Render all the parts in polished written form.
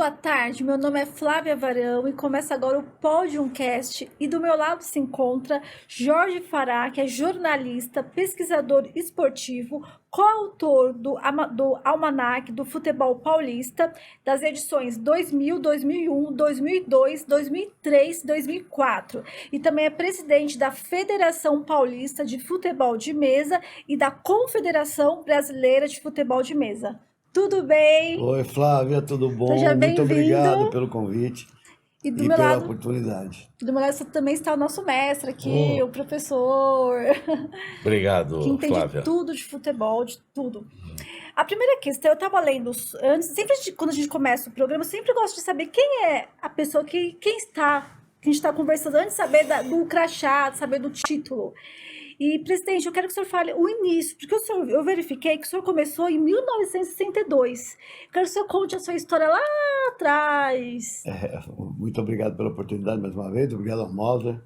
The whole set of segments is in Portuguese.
boa tarde. Meu nome é Flávia Varão e começa agora o Podiumcast. E do meu lado se encontra Jorge Fará, que é jornalista, pesquisador esportivo, coautor do Almanac do Futebol Paulista, das edições 2000, 2001, 2002, 2003 e 2004. E também é presidente da Federação Paulista de Futebol de Mesa e da Confederação Brasileira de Futebol de Mesa. Tudo bem? Oi, Flávia, tudo bom? Seja Muito obrigado bem-vindo. pelo convite E do e meu pela lado, oportunidade. do meu lado também está o nosso mestre aqui, Oh, o professor, que obrigado, entende Flávia. tudo de futebol, de tudo. A primeira questão, eu estava lendo antes, quando a gente começa o programa, eu sempre gosto de saber quem é a pessoa que a gente está conversando, antes de saber do crachá, de saber do título. E, presidente, eu quero que o senhor fale o início, porque eu verifiquei que o senhor começou em 1962. Quero que o senhor conte a sua história lá atrás. Muito obrigado pela oportunidade mais uma vez, obrigado ao Moser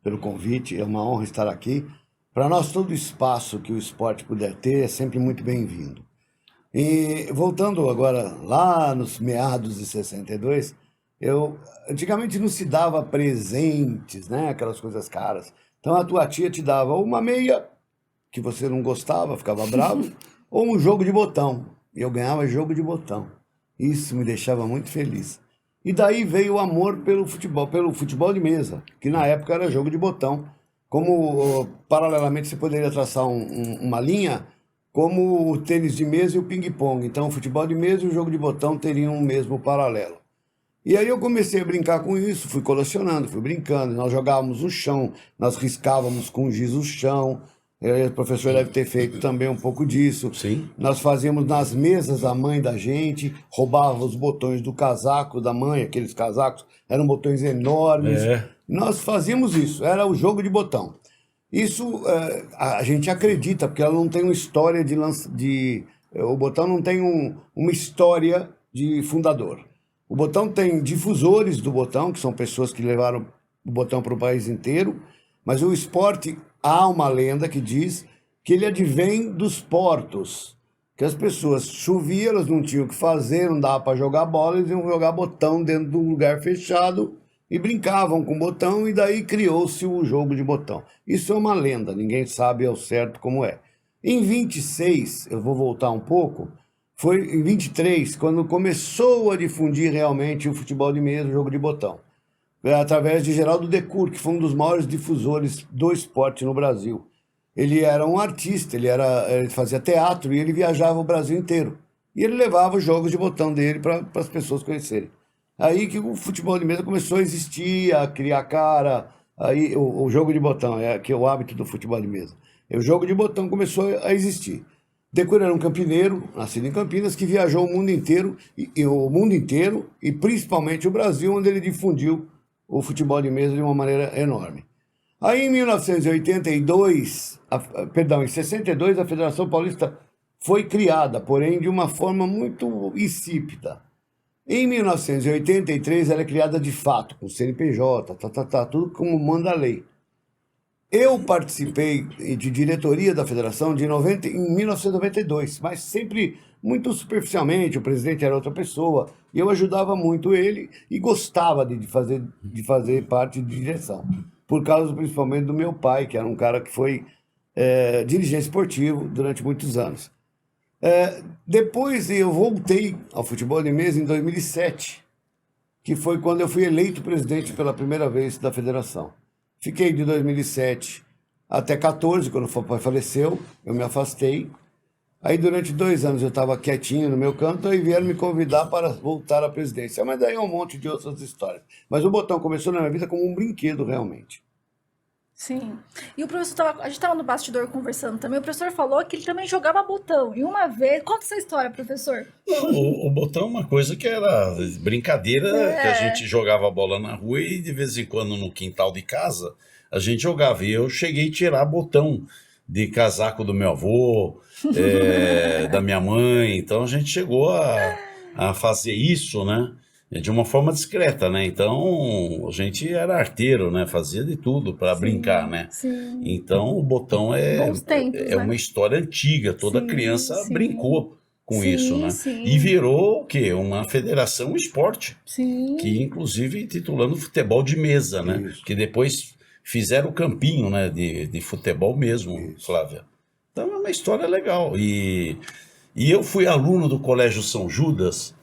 pelo convite, é uma honra estar aqui. Para nós, todo espaço que o esporte puder ter é sempre muito bem-vindo. E voltando agora lá nos meados de 62, antigamente não se dava presentes, né? Aquelas coisas caras. Então a tua tia te dava uma meia, que você não gostava, ficava bravo, ou um jogo de botão. E eu ganhava jogo de botão. Isso me deixava muito feliz. E daí veio o amor pelo futebol de mesa, que na época era jogo de botão. Como, paralelamente, você poderia traçar uma linha, como o tênis de mesa e o ping-pong. Então, o futebol de mesa e o jogo de botão teriam o mesmo paralelo. E aí eu comecei a brincar com isso, fui colecionando, fui brincando. Nós jogávamos no chão, nós riscávamos com giz o chão. O professor deve ter feito também um pouco disso. Sim. Nós fazíamos nas mesas da mãe da gente, roubava os botões do casaco da mãe, aqueles casacos eram botões enormes. Nós fazíamos isso, era o jogo de botão. Isso a gente acredita, porque ela não tem uma história o botão não tem uma história de fundador. O botão tem difusores do botão, que são pessoas que levaram o botão para o país inteiro, mas o esporte, há uma lenda que diz que ele advém dos portos, que as pessoas choviam, elas não tinham o que fazer, não dava para jogar bola, eles iam jogar botão dentro de um lugar fechado e brincavam com botão, e daí criou-se o jogo de botão. Isso é uma lenda, ninguém sabe ao certo como é. Em 26, eu vou voltar um pouco, foi em 23, quando começou a difundir realmente o futebol de mesa, o jogo de botão. Através de Geraldo Decour, que foi um dos maiores difusores do esporte no Brasil. Ele era um artista, ele fazia teatro e ele viajava o Brasil inteiro. E ele levava os jogos de botão dele para as pessoas conhecerem. Aí que o futebol de mesa começou a existir, a criar cara. Aí o jogo de botão, que é o hábito do futebol de mesa. O jogo de botão começou a existir. Decour era um campineiro, nascido em Campinas, que viajou o mundo inteiro e principalmente o Brasil, onde ele difundiu o futebol de mesa de uma maneira enorme. Aí em 1982, em 62, a Federação Paulista foi criada, porém de uma forma muito insípida. Em 1983, ela é criada de fato, com CNPJ, tudo como manda a lei. Eu participei de diretoria da federação em 1992, mas sempre muito superficialmente, o presidente era outra pessoa, e eu ajudava muito ele e gostava de fazer parte de direção, por causa principalmente do meu pai, que era um cara que foi dirigente esportivo durante muitos anos. Depois eu voltei ao futebol de mesa em 2007, que foi quando eu fui eleito presidente pela primeira vez da federação. Fiquei de 2007 até 2014, quando o papai faleceu, eu me afastei. Aí durante 2 anos eu estava quietinho no meu canto, aí vieram me convidar para voltar à presidência. Mas daí é um monte de outras histórias. Mas o botão começou na minha vida como um brinquedo, realmente. Sim. E o professor a gente estava no bastidor conversando também, o professor falou que ele também jogava botão. E uma vez, conta essa história, professor. O botão é uma coisa que era brincadeira, que a gente jogava a bola na rua e de vez em quando no quintal de casa a gente jogava. E eu cheguei a tirar botão de casaco do meu avô, da minha mãe. Então a gente chegou a fazer isso, né? De uma forma discreta, né? Então, a gente era arteiro, né? Fazia de tudo para brincar, né? Sim. Então, o botão Bons tempos, é né? uma história antiga. Toda Sim, criança sim. brincou com Sim, isso, né? sim. E virou o quê? Uma federação esporte, Sim. que inclusive titulando futebol de mesa, né? Isso. Que depois fizeram o campinho, né, de futebol mesmo, Isso. Flávia. Então é uma história legal. E eu fui aluno do Colégio São Judas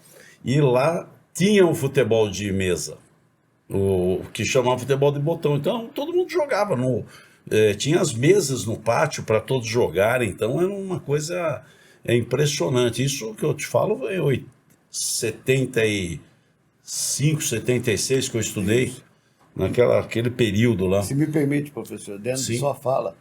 e lá tinha o futebol de mesa, o que chamava futebol de botão. Então todo mundo jogava tinha as mesas no pátio para todos jogarem. Então era uma coisa impressionante. Isso que eu te falo é 75, 76 que eu estudei naquele período lá. Se me permite, professor, dentro de Sim. sua fala,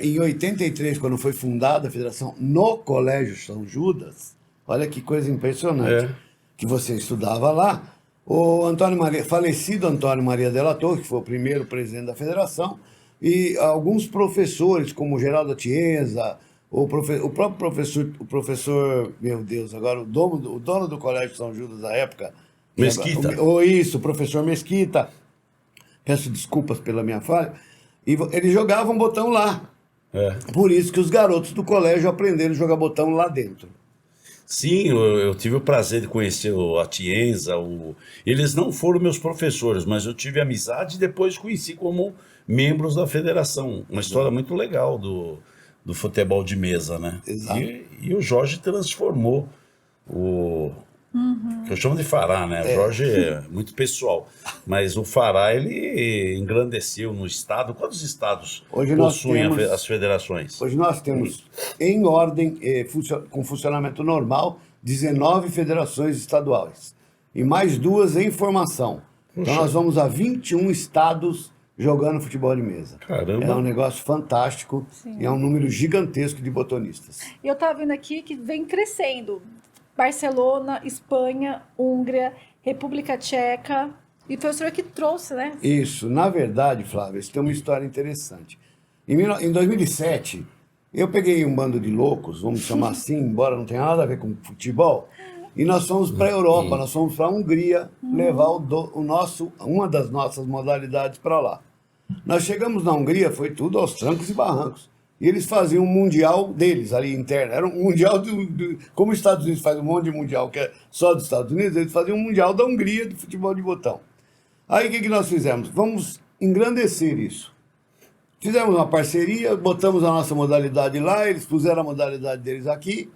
em 83, quando foi fundada a federação no Colégio São Judas, olha que coisa impressionante, que você estudava lá, o falecido Antônio Maria Della Torre, que foi o primeiro presidente da federação, e alguns professores, como Geraldo Atienza, o próprio professor, meu Deus, agora o dono do Colégio São Judas da época, Mesquita. o professor Mesquita, peço desculpas pela minha falha, e eles jogavam botão lá. Por isso que os garotos do colégio aprenderam a jogar botão lá dentro. Sim, eu tive o prazer de conhecer o Atienza. Eles não foram meus professores, mas eu tive amizade e depois conheci como membros da federação. Uma história muito legal do futebol de mesa, né? Exato. E o Jorge transformou que eu chamo de Fará, né? O Jorge é muito pessoal, mas o Fará, ele engrandeceu no estado. Quantos estados Hoje nós possuem temos- as federações? Hoje nós temos, em ordem, com funcionamento normal, 19 federações estaduais. E mais 2 em formação. Então nós vamos a 21 estados jogando futebol de mesa. Caramba. É um negócio fantástico. Sim. E é um número gigantesco de botonistas. E eu tava vendo aqui que vem crescendo. Barcelona, Espanha, Hungria, República Tcheca. E foi o senhor que trouxe, né? Isso. Na verdade, Flávio, isso tem uma história interessante. Em 2007, eu peguei um bando de loucos, vamos chamar assim, embora não tenha nada a ver com futebol, e nós fomos para a Europa, nós fomos para a Hungria levar uma das nossas modalidades para lá. Nós chegamos na Hungria, foi tudo aos trancos e barrancos. E eles faziam um mundial deles ali interno. Era um mundial como os Estados Unidos faz um monte de mundial que é só dos Estados Unidos, eles faziam um mundial da Hungria de futebol de botão. Aí o que nós fizemos? Vamos engrandecer isso. Fizemos uma parceria, botamos a nossa modalidade lá, eles puseram a modalidade deles aqui,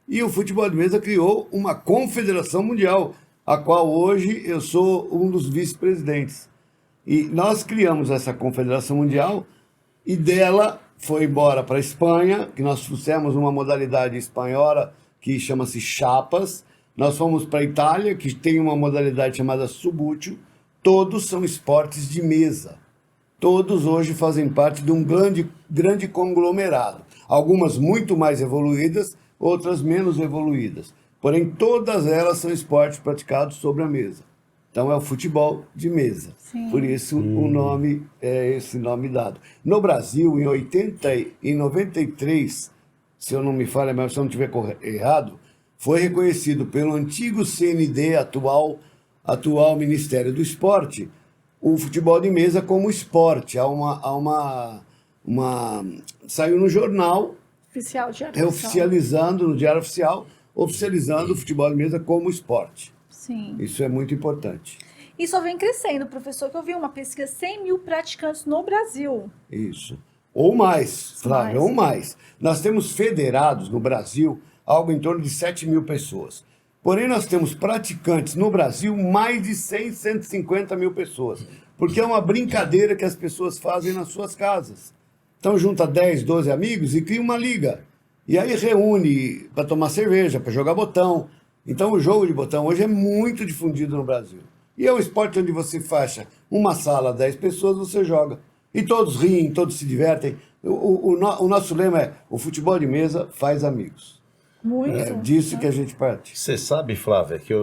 e o futebol de mesa criou uma confederação mundial, a qual hoje eu sou um dos vice-presidentes. E nós criamos essa confederação mundial, e dela foi embora para a Espanha, que nós fizemos uma modalidade espanhola que chama-se chapas. Nós fomos para a Itália, que tem uma modalidade chamada subútil. Todos são esportes de mesa. Todos hoje fazem parte de um grande conglomerado. Algumas muito mais evoluídas, outras menos evoluídas. Porém, todas elas são esportes praticados sobre a mesa. Então é o futebol de mesa. Sim. Por isso o nome é esse nome dado. No Brasil, em 93, se eu não me falha, mas se eu não estiver errado, foi reconhecido pelo antigo CND, atual Ministério do Esporte, o futebol de mesa como esporte. Saiu no jornal, Oficial, Diário Oficial. oficializando, no Diário Oficial, oficializando o futebol de mesa como esporte. Sim. Isso é muito importante. E só vem crescendo, professor, que eu vi uma pesquisa, 100 mil praticantes no Brasil. Isso. Ou mais, Flávio, Mais. ou mais. Nós temos federados no Brasil, algo em torno de 7 mil pessoas. Porém, nós temos praticantes no Brasil, mais de 100, 150 mil pessoas. Porque é uma brincadeira que as pessoas fazem nas suas casas. Então, junta 10, 12 amigos e cria uma liga. E aí reúne para tomar cerveja, para jogar botão. Então, o jogo de botão hoje é muito difundido no Brasil. E é um esporte onde você fecha uma sala, 10 pessoas, você joga. E todos riem, todos se divertem. O nosso lema é: o futebol de mesa faz amigos. Muito. É disso que a gente parte. Você sabe, Flávia, que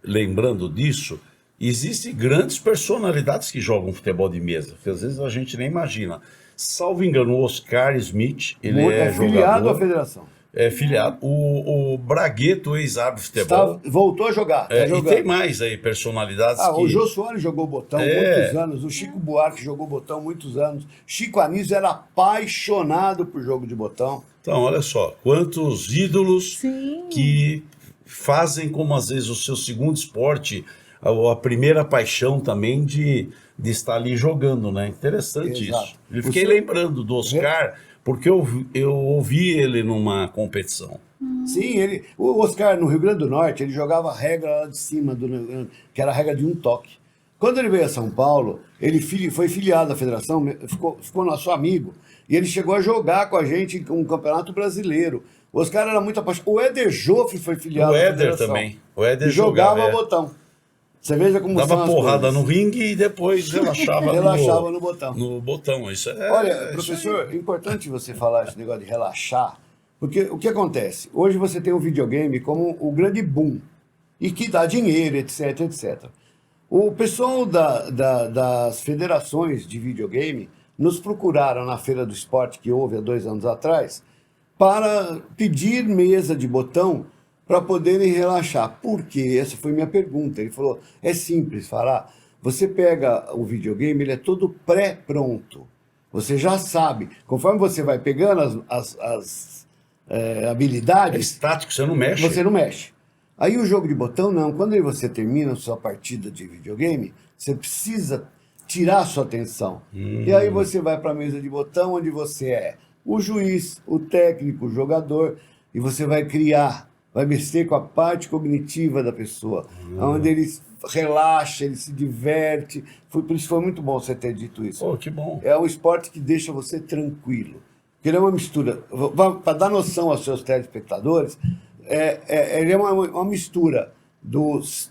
lembrando disso, existem grandes personalidades que jogam futebol de mesa, que às vezes a gente nem imagina. Salvo engano, o Oscar Smith, ele é filiado jogador. à federação. É filiado. O Bragueto, ex-árbitro de futebol. Voltou a jogar. Tá E jogando. tem mais aí personalidades que... O Jô Soares jogou botão muitos anos, o Chico Buarque jogou botão muitos anos, Chico Anísio era apaixonado por jogo de botão. Então, olha só, quantos ídolos Sim. que fazem como às vezes o seu segundo esporte, a primeira paixão também de estar ali jogando, né? Interessante Exato. isso. Eu fiquei lembrando do Oscar, porque eu ouvi ele numa competição. Sim, o Oscar no Rio Grande do Norte, ele jogava a regra lá de cima, que era a regra de um toque. Quando ele veio a São Paulo, ele foi filiado à federação, ficou nosso amigo, e ele chegou a jogar com a gente um campeonato brasileiro. O Oscar era muito apaixonado. O Éder Joffre foi filiado O à Éder federação. também. O Éder E jogava é. botão. Você veja como são Dava as porrada coisas. no ringue e depois relaxava, no botão. No botão. Isso é. Olha, professor, é importante você falar esse negócio de relaxar, porque o que acontece? Hoje você tem o videogame como o grande boom, e que dá dinheiro, etc, etc. O pessoal das federações de videogame nos procuraram na Feira do Esporte, que houve há 2 anos atrás, para pedir mesa de botão para poderem relaxar. Por quê? Essa foi minha pergunta. Ele falou, é simples, Fará. Você pega o videogame, ele é todo pré-pronto. Você já sabe. Conforme você vai pegando as É habilidades, estático, você não mexe. você não mexe. Aí o jogo de botão, não. Quando você termina a sua partida de videogame, você precisa tirar a sua atenção. E aí você vai para a mesa de botão, onde você é o juiz, o técnico, o jogador, e você vai criar, vai mexer com a parte cognitiva da pessoa, onde ele relaxa, ele se diverte. Por isso foi muito bom você ter dito isso. Pô, que bom. É um esporte que deixa você tranquilo. Porque ele é uma mistura, para dar noção aos seus telespectadores, ele é uma mistura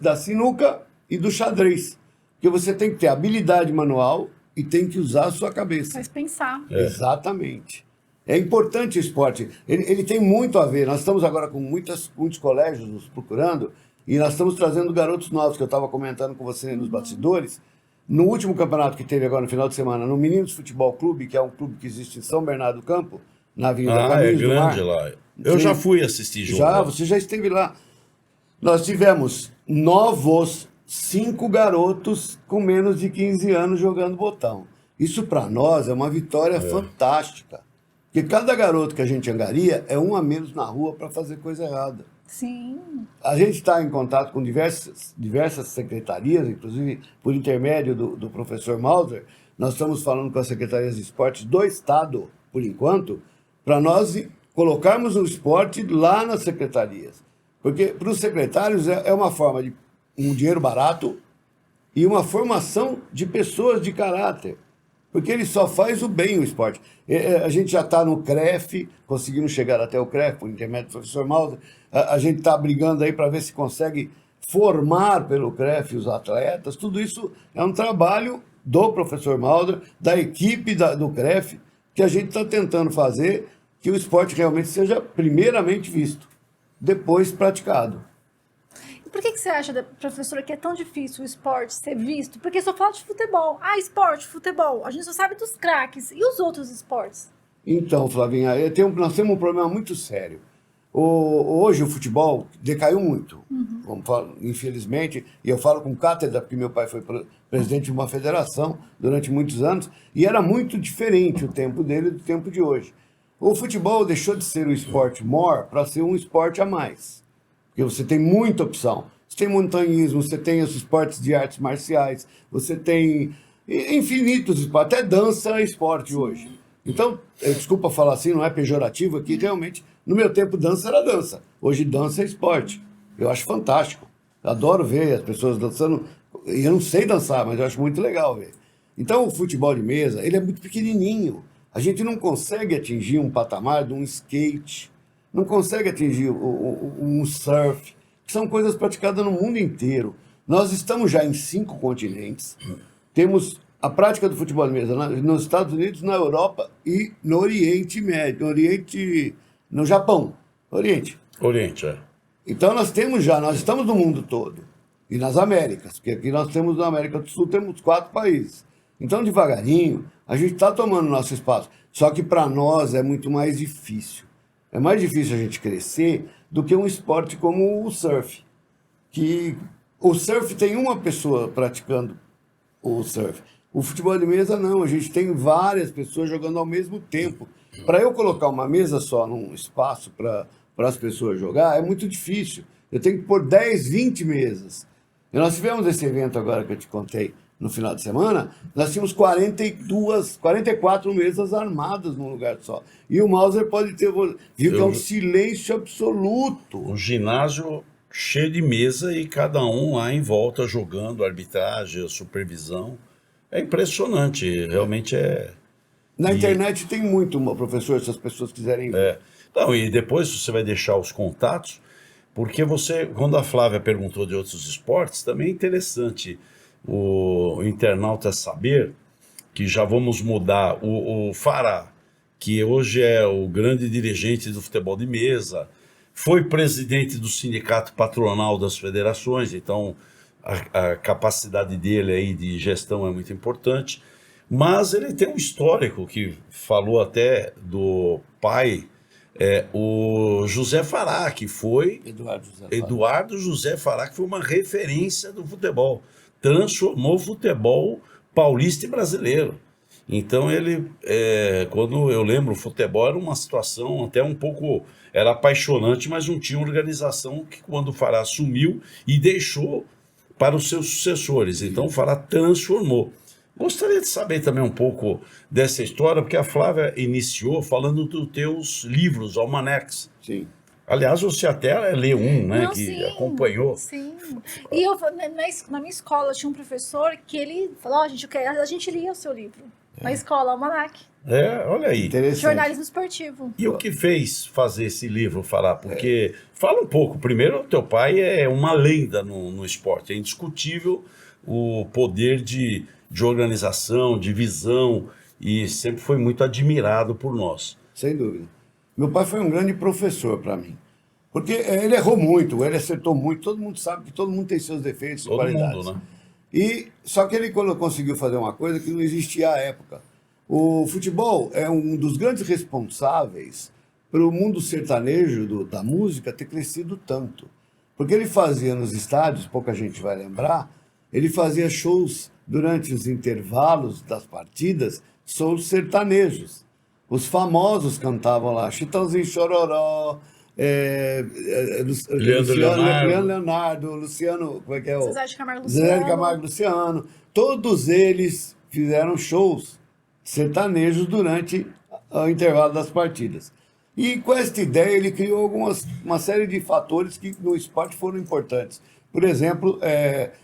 da sinuca e do xadrez. Porque você tem que ter habilidade manual e tem que usar a sua cabeça. Faz pensar. Exatamente. É importante o esporte. Ele tem muito a ver. Nós estamos agora com muitos colégios nos procurando e nós estamos trazendo garotos novos, que eu estava comentando com você nos bastidores. No último campeonato que teve agora no final de semana, no Meninos Futebol Clube, que é um clube que existe em São Bernardo do Campo, na Avenida É Caminhos do Mar. grande lá. Eu Sim. já fui assistir jogo. Você já esteve lá. Nós tivemos novos 5 garotos com menos de 15 anos jogando botão. Isso para nós é uma vitória fantástica. Porque cada garoto que a gente angaria é um a menos na rua para fazer coisa errada. Sim. A gente está em contato com diversas secretarias, inclusive por intermédio do professor Mauser, nós estamos falando com as secretarias de esportes do Estado, por enquanto, para nós colocarmos o esporte lá nas secretarias. Porque para os secretários é uma forma de um dinheiro barato e uma formação de pessoas de caráter. Porque ele só faz o bem, o esporte. A gente já está no CREF, conseguimos chegar até o CREF, por intermédio do professor Mauser. A gente está brigando aí para ver se consegue formar pelo CREF os atletas. Tudo isso é um trabalho do professor Mauser, da equipe do CREF, que a gente está tentando fazer que o esporte realmente seja primeiramente visto, depois praticado. E por que você acha, professora, que é tão difícil o esporte ser visto? Porque só fala de futebol. Ah, esporte, futebol. A gente só sabe dos craques. E os outros esportes? Então, Flavinha, nós temos um problema muito sério. Hoje o futebol decaiu muito, vamos falar, infelizmente, e eu falo com cátedra, porque meu pai foi presidente de uma federação durante muitos anos, e era muito diferente o tempo dele do tempo de hoje. O futebol deixou de ser um esporte maior para ser um esporte a mais, porque você tem muita opção. Você tem montanhismo, você tem os esportes de artes marciais, você tem infinitos esportes, até dança é esporte hoje. Então, desculpa falar assim, não é pejorativo aqui, realmente, no meu tempo dança era dança, hoje dança é esporte. Eu acho fantástico, eu adoro ver as pessoas dançando, e eu não sei dançar, mas eu acho muito legal ver. Então, o futebol de mesa, ele é muito pequenininho, a gente não consegue atingir um patamar de um skate, não consegue atingir um surf, que são coisas praticadas no mundo inteiro. Nós estamos já em 5 continentes, temos a prática do futebol de mesa nos Estados Unidos, na Europa e no Oriente Médio, no Japão, Oriente. Oriente, é. Então nós estamos no mundo todo, e nas Américas, porque aqui nós temos na América do Sul, temos 4 países. Então devagarinho, a gente está tomando nosso espaço, só que para nós é muito mais difícil. é mais difícil a gente crescer do que um esporte como o surf. Que o surf tem uma pessoa praticando o surf. O futebol de mesa não, a gente tem várias pessoas jogando ao mesmo tempo. Para eu colocar uma mesa só num espaço para as pessoas jogar, é muito difícil. Eu tenho que pôr 10, 20 mesas. E nós tivemos esse evento agora que eu te contei no final de semana, nós tínhamos 44 mesas armadas num lugar só. E o Mauser pode ter... Viu que é um silêncio absoluto. Um ginásio cheio de mesa e cada um lá em volta jogando, arbitragem, supervisão. É impressionante, realmente é... Na internet tem muito, professor, se as pessoas quiserem ver. É. Não, e depois você vai deixar os contatos, porque você, quando a Flávia perguntou de outros esportes, também é interessante o internauta saber que já vamos mudar o Fará, que hoje é o grande dirigente do futebol de mesa, foi presidente do sindicato patronal das federações, então a capacidade dele aí de gestão é muito importante, mas ele tem um histórico que falou até do pai, o José Fará, que foi Eduardo José Fará, que foi uma referência do futebol, transformou o futebol paulista e brasileiro. Então ele, quando eu lembro, o futebol era uma situação até um pouco, era apaixonante, mas não tinha organização, que quando o Fará assumiu e deixou para os seus sucessores. Então o Fará transformou. Gostaria de saber também um pouco dessa história, porque a Flávia iniciou falando dos teus livros, almanacs. Sim. Aliás, você até leu um, né, Não, que sim, acompanhou. Sim. E eu, na minha escola tinha um professor que ele falou, a gente lia o seu livro. Na escola, Almanac. Olha aí. Interessante. Jornalismo esportivo. E o que fez fazer esse livro falar? Porque, fala um pouco, primeiro, o teu pai é uma lenda no esporte, é indiscutível o poder de organização, de visão, e sempre foi muito admirado por nós. Sem dúvida. Meu pai foi um grande professor para mim. Porque ele errou muito, ele acertou muito, todo mundo sabe que todo mundo tem seus defeitos e Todo qualidades. mundo, né? Só que ele conseguiu fazer uma coisa que não existia à época. O futebol é um dos grandes responsáveis para o mundo sertanejo da música ter crescido tanto. Porque ele fazia nos estádios, pouca gente vai lembrar, ele fazia shows durante os intervalos das partidas, shows sertanejos. Os famosos cantavam lá, Chitãozinho Chororó, Leandro Leonardo, Luciano, como é que é? Zezé de Camargo Luciano. Zezé de Camargo Luciano. Todos eles fizeram shows sertanejos durante o intervalo das partidas. E com esta ideia ele criou uma série de fatores que no esporte foram importantes. Por exemplo,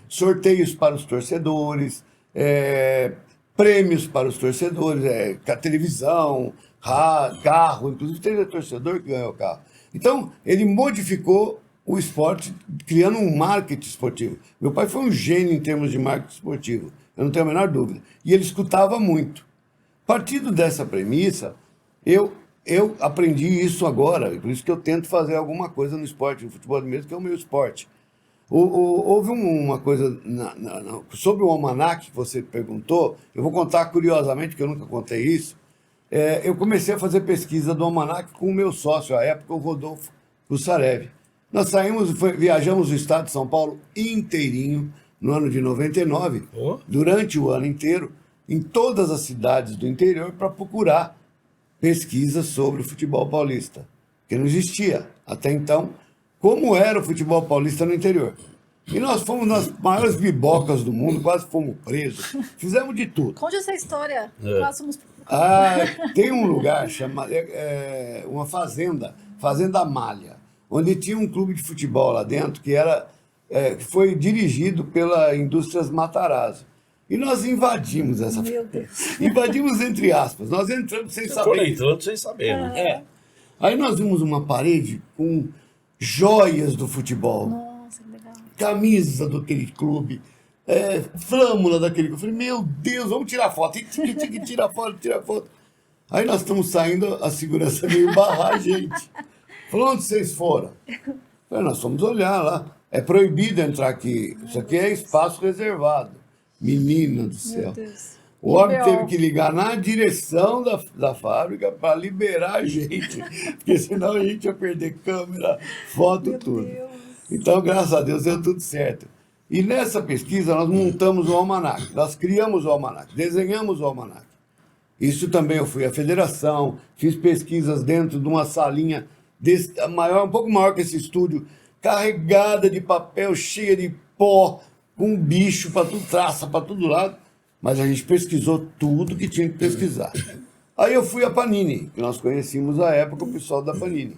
sorteios para os torcedores, prêmios para os torcedores, televisão, carro, inclusive teve torcedor que ganhou carro. Então, ele modificou o esporte, criando um marketing esportivo. Meu pai foi um gênio em termos de marketing esportivo, eu não tenho a menor dúvida. E ele escutava muito. Partindo dessa premissa, eu aprendi isso agora, e por isso que eu tento fazer alguma coisa no esporte, no futebol de mesa, que é o meu esporte. Houve uma coisa sobre o almanac que você perguntou, eu vou contar curiosamente, porque eu nunca contei isso. Eu comecei a fazer pesquisa do almanac com o meu sócio, à época, o Rodolfo Kussarev. Nós viajamos o estado de São Paulo inteirinho, no ano de 99, durante o ano inteiro, em todas as cidades do interior, para procurar pesquisas sobre o futebol paulista, que não existia até então, como era o futebol paulista no interior. E nós fomos nas maiores bibocas do mundo, quase fomos presos, fizemos de tudo. Conte essa história. Nós somos... Tem um lugar chamado, uma fazenda Malha, onde tinha um clube de futebol lá dentro que foi dirigido pela Indústrias Matarazzo. E nós invadimos essa... Meu Deus. Invadimos entre aspas. Nós entramos sem saber. Foram entrando sem saber, né? Aí nós vimos uma parede com joias do futebol. Nossa, que legal. Camisa daquele clube. Flâmula daquele clube. Eu falei, meu Deus, vamos tirar foto. Tira foto. Aí nós estamos saindo, a segurança veio barrar a gente. Falou, onde vocês foram? Eu falei, nós fomos olhar lá. É proibido entrar aqui. Isso aqui é espaço reservado. Menina do céu. O homem B.O. teve que ligar na direção da fábrica para liberar a gente, porque senão a gente ia perder câmera, foto, Meu tudo. Deus. Então, graças a Deus, deu tudo certo. E nessa pesquisa, nós montamos o almanac, nós criamos o almanac, desenhamos o almanac. Isso também eu fui à federação, fiz pesquisas dentro de uma salinha maior, um pouco maior que esse estúdio, carregada de papel, cheia de pó, com bicho para tudo, traça para todo lado. Mas a gente pesquisou tudo que tinha que pesquisar. Aí eu fui à Panini, que nós conhecíamos à época o pessoal da Panini.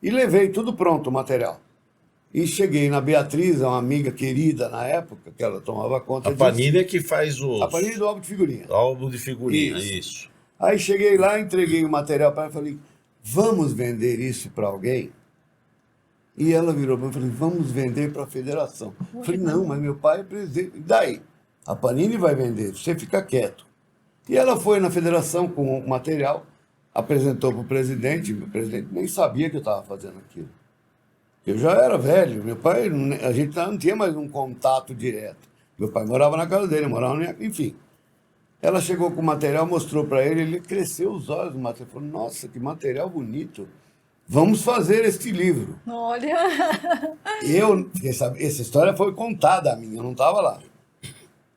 E levei tudo pronto, o material. E cheguei na Beatriz, uma amiga querida na época, que ela tomava conta A disso. Panini é que faz os A Panini do álbum de figurinha. álbum de figurinha, Isso. isso. Aí cheguei lá, entreguei o material para ela e falei, vamos vender isso para alguém? E ela virou para mim e falou, vamos vender para a federação. Eu falei, não, mas meu pai é presidente. E daí? A Panini vai vender, você fica quieto. E ela foi na federação com o material, apresentou para o presidente nem sabia que eu estava fazendo aquilo. Eu já era velho, meu pai, a gente não tinha mais um contato direto. Meu pai morava na casa dele, enfim. Ela chegou com o material, mostrou para ele cresceu os olhos do material. Falou, nossa, que material bonito. Vamos fazer este livro. Olha. Essa história foi contada a mim, eu não estava lá.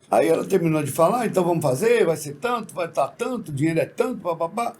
Aí ela terminou de falar, então vamos fazer, vai ser tanto, vai estar tanto, o dinheiro é tanto, papapá.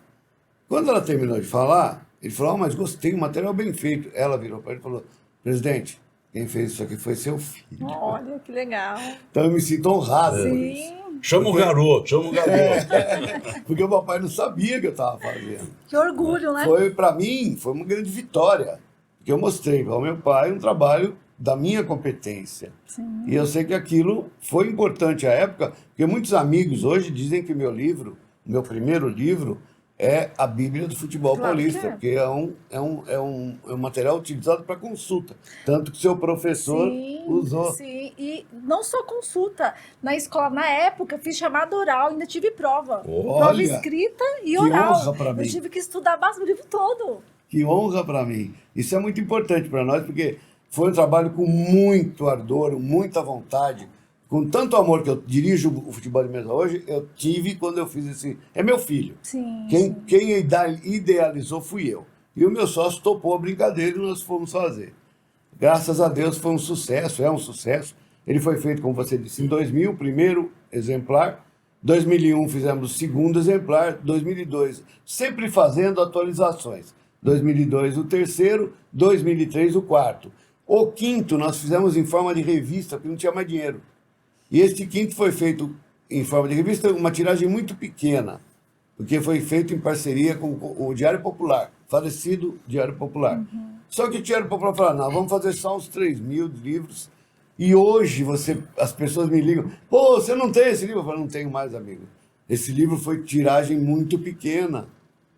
Quando ela terminou de falar, ele falou, mas gostei, o material bem feito. Ela virou para ele e falou, presidente, quem fez isso aqui foi seu filho. Olha, que legal. Então eu me sinto honrado por Sim. isso. Chama o garoto, chama o garoto. Porque o papai não sabia que eu estava fazendo. Que orgulho, né? Para mim, foi uma grande vitória. Porque eu mostrei ao meu pai um trabalho da minha competência. Sim. E eu sei que aquilo foi importante à época, porque muitos amigos hoje dizem que meu primeiro livro, é a Bíblia do futebol Claro paulista, que é. porque é um material utilizado para consulta. Tanto que seu professor usou. Sim, e não só consulta. Na escola, na época, eu fiz chamada oral, ainda tive prova. Prova Olha, escrita e que oral. honra pra mim. Eu tive que estudar bastante o livro todo. Que honra para mim. Isso é muito importante para nós, porque foi um trabalho com muito ardor, muita vontade, com tanto amor que eu dirijo o futebol de mesa hoje, eu tive quando eu fiz esse... É meu filho. Sim. Quem idealizou fui eu. E o meu sócio topou a brincadeira e nós fomos fazer. Graças a Deus foi um sucesso, é um sucesso. Ele foi feito, como você disse, em 2000, o primeiro exemplar. 2001 fizemos o segundo exemplar. 2002, sempre fazendo atualizações. 2002 o terceiro, 2003 o quarto. O quinto nós fizemos em forma de revista, porque não tinha mais dinheiro. E este quinto foi feito em forma de revista, uma tiragem muito pequena, porque foi feito em parceria com o Diário Popular, falecido Diário Popular. Só que o Diário Popular falou, não, vamos fazer só uns 3.000 livros. E hoje as pessoas me ligam, pô, você não tem esse livro? Eu falo, não tenho mais, amigo. Esse livro foi tiragem muito pequena,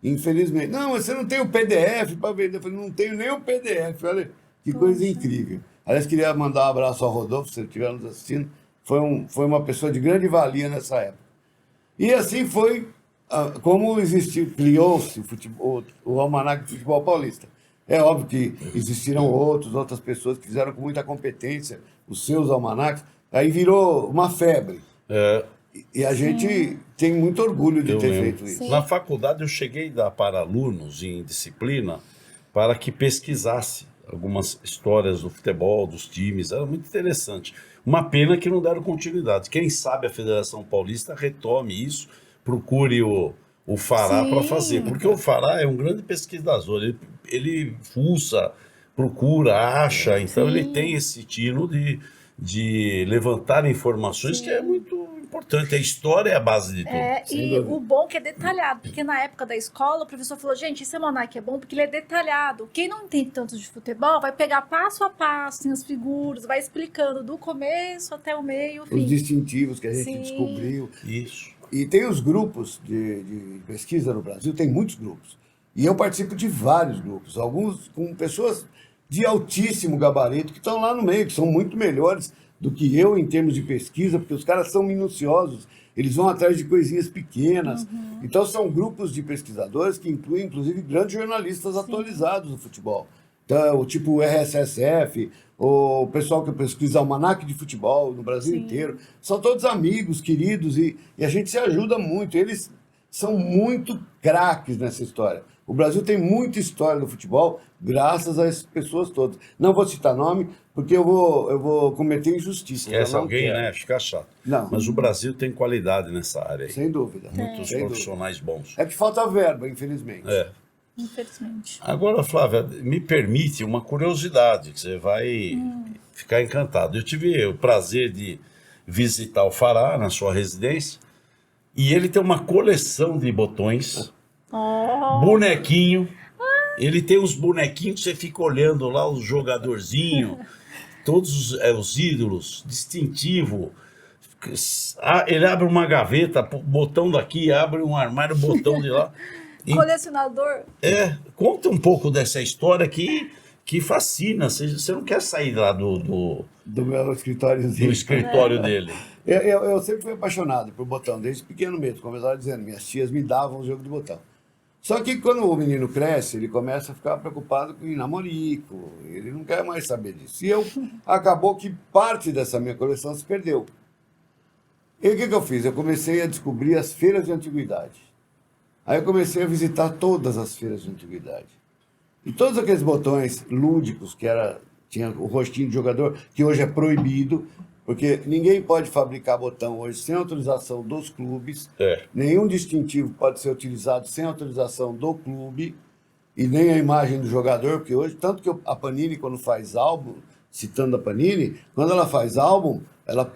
infelizmente. Não, mas você não tem o PDF para vender? Eu falei, não tenho nem o PDF, olha que coisa incrível. Aliás, queria mandar um abraço ao Rodolfo, se ele estiver nos assistindo. Foi uma pessoa de grande valia nessa época. E assim foi como criou-se o Almanac de Futebol Paulista. É óbvio que existiram outras pessoas que fizeram com muita competência os seus almanacs. Aí virou uma febre. E a gente tem muito orgulho de ter feito isso. Na faculdade eu cheguei a dar para alunos em disciplina para que pesquisasse algumas histórias do futebol, dos times, era muito interessante. Uma pena que não deram continuidade. Quem sabe a Federação Paulista retome isso, procure o Fará para fazer, porque o Fará é um grande pesquisador, ele fuça, procura, acha, então ele tem esse tino de levantar informações que é muito importante. A história é a base de tudo. E o bom que é detalhado, porque na época da escola o professor falou, gente, esse almanac é bom porque ele é detalhado. Quem não entende tanto de futebol vai pegar passo a passo, assim, as figuras, vai explicando do começo até o meio, fim. Os distintivos que a gente descobriu. Isso. E tem os grupos de pesquisa no Brasil, tem muitos grupos. E eu participo de vários grupos, alguns com pessoas de altíssimo gabarito que estão lá no meio, que são muito melhores do que eu em termos de pesquisa, porque os caras são minuciosos, eles vão atrás de coisinhas pequenas. Então são grupos de pesquisadores que incluem, inclusive, grandes jornalistas atualizados do futebol. Então, tipo o RSSF, o pessoal que pesquisa almanaque de futebol no Brasil inteiro, são todos amigos, queridos, e a gente se ajuda muito. Eles são muito craques nessa história. O Brasil tem muita história do futebol, graças a essas pessoas todas. Não vou citar nome, porque eu vou cometer injustiça. Esquece eu não alguém, quero. né? Fica chato. Não. Mas o Brasil tem qualidade nessa área aí. Sem dúvida. Muitos Sem dúvida. profissionais bons. É que falta verba, infelizmente. É. Infelizmente. Agora, Flávia, me permite uma curiosidade, que você vai ficar encantado. Eu tive o prazer de visitar o Fará na sua residência, e ele tem uma coleção de botões, bonequinho. Ele tem uns bonequinhos que você fica olhando lá, os jogadorzinhos, todos os ídolos, distintivo. Ele abre uma gaveta, botão daqui, abre um armário, botão de lá. Colecionador? Conta um pouco dessa história que fascina. Você não quer sair lá do meu escritóriozinho. do escritório dele. Eu sempre fui apaixonado por botão, desde pequeno mesmo. Como eu estava dizendo, minhas tias me davam o jogo de botão. Só que quando o menino cresce, ele começa a ficar preocupado com namorico, ele não quer mais saber disso. E acabou que parte dessa minha coleção se perdeu. E o que eu fiz? Eu comecei a descobrir as feiras de antiguidade. Aí eu comecei a visitar todas as feiras de antiguidade. E todos aqueles botões lúdicos, tinha o rostinho de jogador, que hoje é proibido, porque ninguém pode fabricar botão hoje sem autorização dos clubes. Nenhum distintivo pode ser utilizado sem autorização do clube, e nem a imagem do jogador, porque hoje, tanto que a Panini, quando faz álbum, citando a Panini, quando ela faz álbum, ela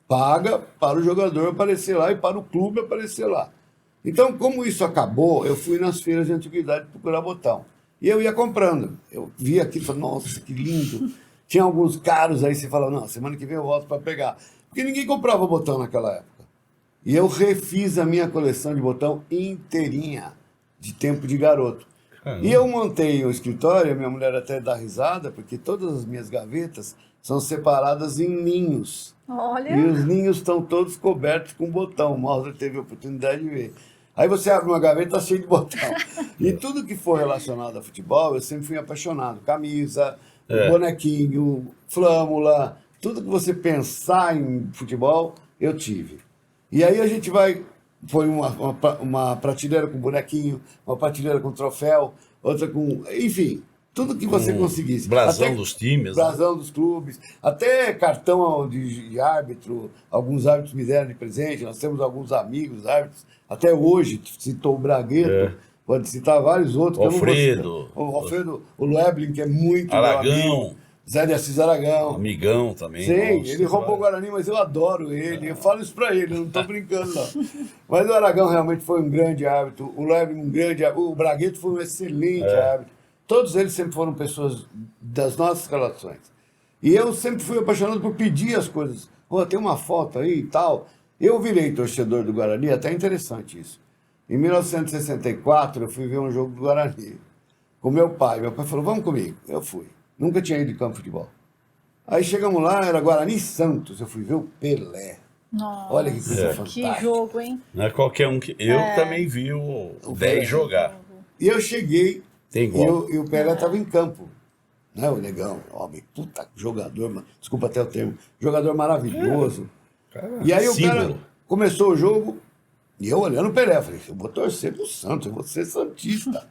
paga para o jogador aparecer lá e para o clube aparecer lá. Então, como isso acabou, eu fui nas feiras de antiguidade procurar botão. E eu ia comprando. Eu via aquilo e falei, nossa, que lindo. Tinha alguns caros aí, você fala, não, semana que vem eu volto para pegar. Porque ninguém comprava botão naquela época. E eu refiz a minha coleção de botão inteirinha, de tempo de garoto. E eu montei o escritório, a minha mulher até dá risada, porque todas as minhas gavetas são separadas em ninhos. Olha. E os ninhos estão todos cobertos com botão. O Mauser teve a oportunidade de ver. Aí você abre uma gaveta, tá cheio de botão. E tudo que for relacionado a futebol, eu sempre fui apaixonado. Camisa, bonequinho, flâmula, tudo que você pensar em futebol, eu tive. E aí a gente foi uma prateleira com bonequinho, uma prateleira com troféu, outra com... Enfim, tudo que você conseguisse. Brasão dos times. Brasão dos clubes. Até cartão de árbitro, alguns árbitros me deram de presente. Nós temos alguns amigos árbitros. Até hoje, citou o Bragueto, pode citar vários outros. Alfredo. O Alfredo, o Leblin, que é muito Aragão. meu amigo. Zé de Assis Aragão. Amigão também. Sim, nossa, ele roubou o Guarani, mas eu adoro ele. Eu falo isso pra ele, eu não estou brincando, não. Mas o Aragão realmente foi um grande árbitro. O Leblin, um grande árbitro. O Bragueto foi um excelente árbitro. Todos eles sempre foram pessoas das nossas relações. E eu sempre fui apaixonado por pedir as coisas. Tem uma foto aí e tal. Eu virei torcedor do Guarani, até interessante isso. Em 1964, eu fui ver um jogo do Guarani com meu pai. Meu pai falou, vamos comigo. Eu fui. Nunca tinha ido de campo de futebol. Aí chegamos lá, era Guarani e Santos. Eu fui ver o Pelé. Nossa, olha que coisa fantástica. Que jogo, hein? Não é qualquer um que... Eu também vi o 10 jogar. E eu cheguei Tem igual. e o Pelé estava em campo. Né, o negão, homem, puta jogador, desculpa até o termo, jogador maravilhoso. E aí o cara começou o jogo, e eu olhando o Pelé, falei, eu vou torcer pro Santos, eu vou ser santista.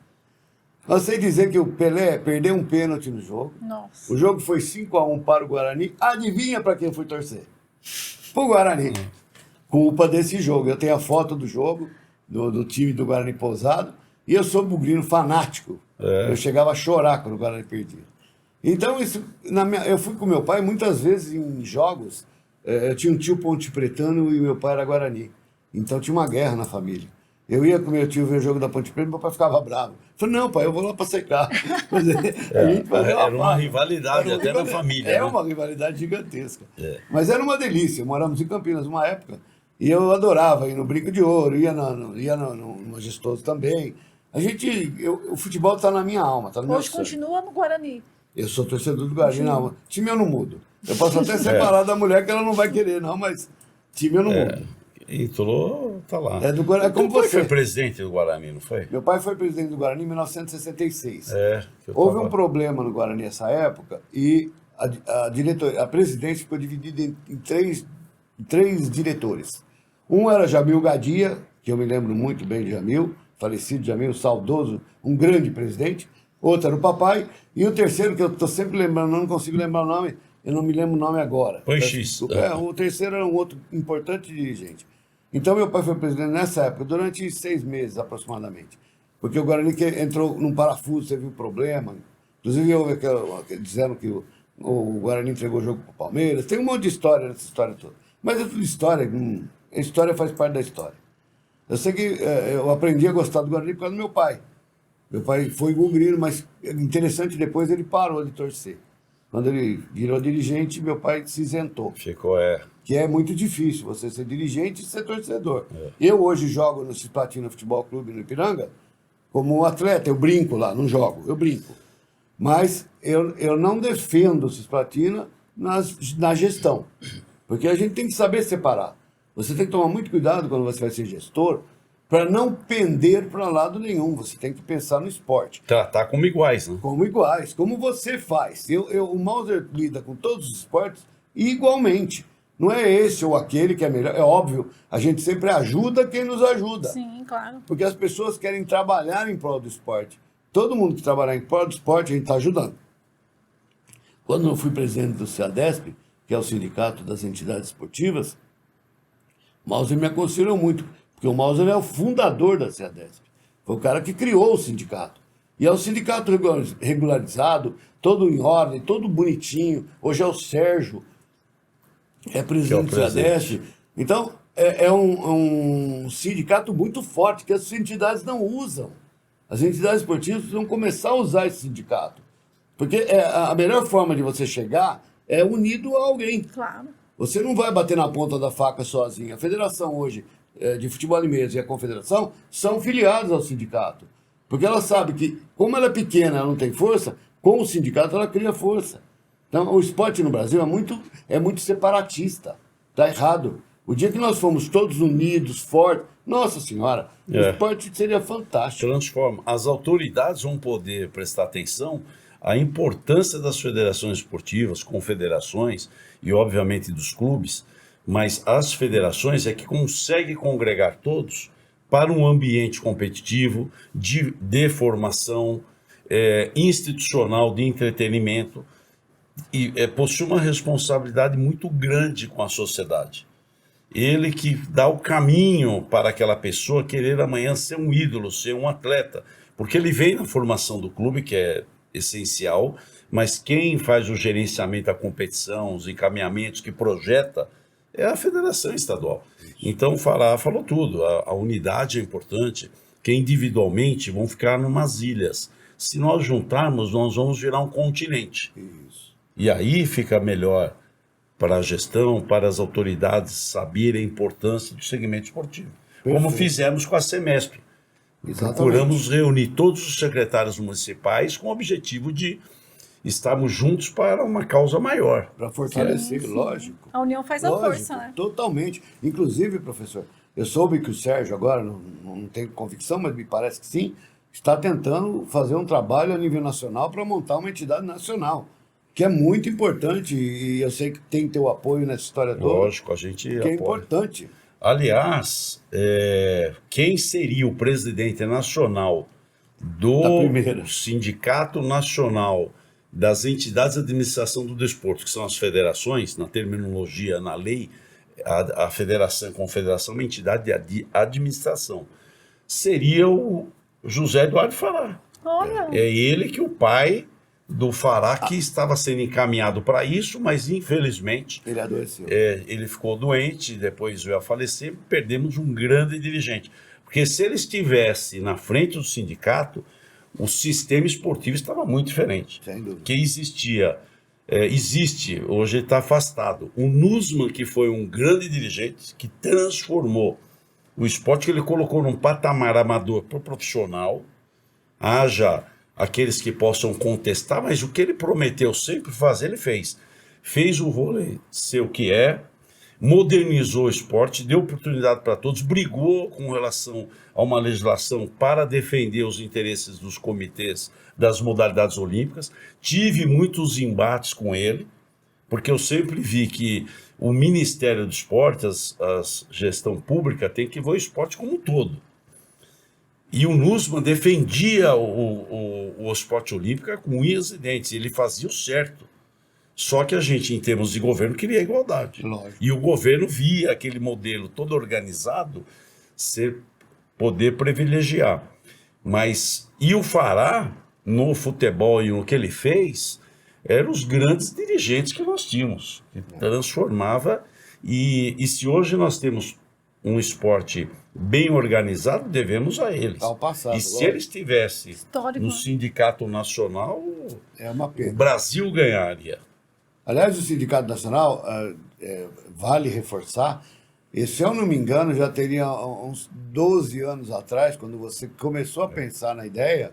Mas sei dizer que o Pelé perdeu um pênalti no jogo. Nossa. O jogo foi 5-1 para o Guarani. Adivinha para quem foi torcer? Pro Guarani. Culpa desse jogo. Eu tenho a foto do jogo, do time do Guarani Pousado, e eu sou bugrino fanático. Eu chegava a chorar quando o Guarani perdia. Então, eu fui com meu pai muitas vezes em jogos. Eu tinha um tio ponte pretano e meu pai era Guarani. Então tinha uma guerra na família. Eu ia com meu tio ver o jogo da Ponte Preta e meu pai ficava bravo. Eu falei, não, pai, eu vou lá para secar. Era uma rivalidade até na família. É uma rivalidade gigantesca. Mas era uma delícia. Moramos em Campinas uma época e eu adorava ir no Brinco de Ouro, ia no Majestoso também. O futebol está na minha alma, está no meu Hoje sangue. continua no Guarani. Eu sou torcedor do Guarani, não. Time eu não mudo. Eu posso até separar da mulher que ela não vai querer, não, mas time eu não mudo. Entrou, tá lá. É do Guarani, como Teu pai você. foi presidente do Guarani, não foi? Meu pai foi presidente do Guarani em 1966. Houve Um problema no Guarani nessa época e a presidência ficou dividida em três diretores. Um era Jamil Gadia, que eu me lembro muito bem de Jamil, falecido Jamil, saudoso, um grande presidente. Outro era o papai. E o terceiro, que eu estou sempre lembrando, não consigo lembrar o nome, eu não me lembro o nome agora. Põe X. O terceiro era um outro importante dirigente. Então, meu pai foi presidente nessa época, durante 6 meses aproximadamente. Porque o Guarani entrou num parafuso, teve um problema. Inclusive, disseram que o Guarani entregou o jogo para o Palmeiras. Tem um monte de história nessa história toda. Mas é tudo história. A história faz parte da história. Eu sei que eu aprendi a gostar do Guarani por causa do meu pai. Meu pai foi bugrino, mas interessante, depois ele parou de torcer. Quando ele virou dirigente, meu pai se isentou. Que é muito difícil você ser dirigente e ser torcedor. Eu hoje jogo no Cisplatina Futebol Clube no Ipiranga como atleta, eu brinco lá, não jogo, eu brinco. Mas eu não defendo o Cisplatina na gestão, porque a gente tem que saber separar. Você tem que tomar muito cuidado quando você vai ser gestor, para não pender para lado nenhum. Você tem que pensar no esporte. Tratar como iguais, né? Como iguais, como você faz. O Mauser lida com todos os esportes igualmente. Não é esse ou aquele que é melhor. É óbvio, a gente sempre ajuda quem nos ajuda. Sim, claro. Porque as pessoas querem trabalhar em prol do esporte. Todo mundo que trabalhar em prol do esporte, a gente está ajudando. Quando eu fui presidente do CEADESP, que é o Sindicato das Entidades Esportivas, o Mauser me aconselhou muito, porque o Mauser é o fundador da CEADESP. Foi o cara que criou o sindicato. E é o sindicato regularizado, todo em ordem, todo bonitinho. Hoje é o Sérgio, é presidente do CEADESP. Então, é um sindicato muito forte, que as entidades não usam. As entidades esportivas precisam começar a usar esse sindicato. Porque a melhor forma de você chegar é unido a alguém. Claro. Você não vai bater na ponta da faca sozinho. A federação hoje de futebol de mesa e a confederação são filiadas ao sindicato. Porque ela sabe que, como ela é pequena, ela não tem força, com o sindicato ela cria força. Então, o esporte no Brasil é muito separatista. Está errado. O dia que nós fomos todos unidos, fortes, nossa senhora, o esporte seria fantástico. Transforma. As autoridades vão poder prestar atenção à importância das federações esportivas, confederações e, obviamente, dos clubes, mas as federações é que conseguem congregar todos para um ambiente competitivo, de formação institucional, de entretenimento, e possui uma responsabilidade muito grande com a sociedade. Ele que dá o caminho para aquela pessoa querer amanhã ser um ídolo, ser um atleta, porque ele vem na formação do clube, que é essencial, mas quem faz o gerenciamento da competição, os encaminhamentos, que projeta, é a federação estadual. Então, falou tudo, a unidade é importante, que individualmente vão ficar numas ilhas. Se nós juntarmos, nós vamos virar um continente. Isso. E aí fica melhor para a gestão, para as autoridades saberem a importância do segmento esportivo. Perfeito. Como fizemos com a Semesp. Exatamente. Procuramos reunir todos os secretários municipais com o objetivo de estarmos juntos para uma causa maior. Para fortalecer, lógico. A união faz a força, né? Totalmente. Inclusive, professor, eu soube que o Sérgio agora, não tenho convicção, mas me parece que sim, está tentando fazer um trabalho a nível nacional para montar uma entidade nacional, que é muito importante, e eu sei que tem teu apoio nessa história toda. Lógico, a gente apoia. Que é importante. Aliás, quem seria o presidente nacional do Sindicato Nacional das Entidades de Administração do Desporto, que são as federações, na terminologia, na lei, a federação, a confederação é uma entidade de administração, seria o José Eduardo Fará. Olha. É ele que o pai do Fará, que estava sendo encaminhado para isso, mas infelizmente Ele adoeceu. Ele ficou doente, depois veio a falecer, perdemos um grande dirigente. Porque se ele estivesse na frente do sindicato, o sistema esportivo estava muito diferente. Sem dúvida. Que existe, hoje está afastado. O Nussmann, que foi um grande dirigente, que transformou o esporte, que ele colocou num patamar amador para o profissional, haja aqueles que possam contestar, mas o que ele prometeu sempre fazer, ele fez. Fez o vôlei ser o que é, modernizou o esporte, deu oportunidade para todos, brigou com relação a uma legislação para defender os interesses dos comitês das modalidades olímpicas. Tive muitos embates com ele, porque eu sempre vi que o Ministério do Esporte, a gestão pública, tem que ver o esporte como um todo. E o Nussmann defendia o esporte olímpico com unhas e dentes, ele fazia o certo. Só que a gente, em termos de governo, queria a igualdade. Lógico. E o governo via aquele modelo todo organizado poder privilegiar. Mas, e o Fará, no futebol e no que ele fez, eram os grandes dirigentes que nós tínhamos, que transformava. E se hoje nós temos um esporte bem organizado, devemos a eles. Ao passado, e se ele estivesse Histórico. no Sindicato Nacional, É uma o pena. Brasil ganharia. Aliás, o Sindicato Nacional, vale reforçar, e se eu não me engano, já teria uns 12 anos atrás, quando você começou a pensar na ideia,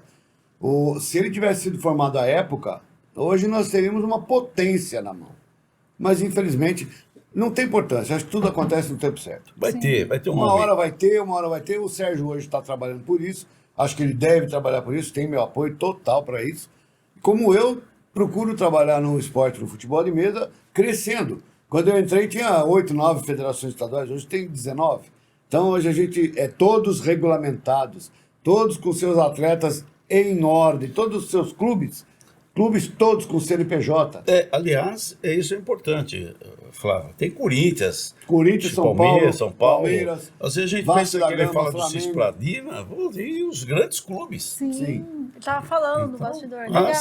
se ele tivesse sido formado à época, hoje nós teríamos uma potência na mão. Mas, infelizmente, não tem importância. Acho que tudo acontece no tempo certo. Vai ter um Uma momento. hora vai ter, uma hora vai ter. O Sérgio hoje está trabalhando por isso. Acho que ele deve trabalhar por isso. Tem meu apoio total para isso. Como eu procuro trabalhar no esporte, no futebol de mesa, crescendo. Quando eu entrei tinha 8, 9 federações estaduais. Hoje tem 19. Então hoje a gente todos regulamentados. Todos com seus atletas em ordem. Todos os seus clubes todos com CNPJ. Aliás, isso é importante, Flávio. Tem Corinthians, São Palmeiras, São Paulo. Palmeiras, Às vezes a gente Vasco pensa da que ele Gama, fala do Flamengo. Cispladina, e os grandes clubes. Sim, Sim. ele tava falando no bastidor. Legal,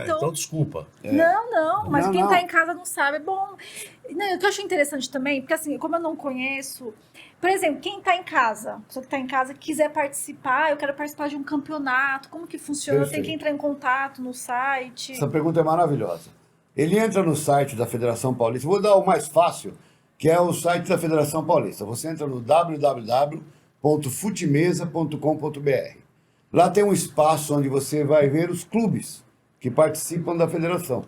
Então desculpa. Não, mas Não, quem não. tá em casa não sabe. É bom. Não, o que eu acho interessante também, porque assim, como eu não conheço, por exemplo, quem tá em casa, pessoa que tá em casa quiser participar, eu quero participar de um campeonato, como que funciona? Tem Perfeito. que entrar em contato no site. Essa pergunta é maravilhosa. Ele entra no site da Federação Paulista. Vou dar o mais fácil, que é o site da Federação Paulista. Você entra no www.futemesa.com.br. Lá tem um espaço onde você vai ver os clubes que participam da federação.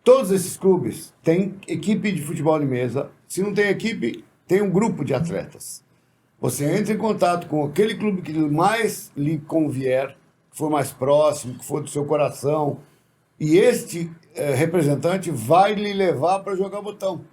Todos esses clubes têm equipe de futebol de mesa. Se não tem equipe, tem um grupo de atletas. Você entra em contato com aquele clube que mais lhe convier, que for mais próximo, que for do seu coração, e este representante vai lhe levar para jogar botão.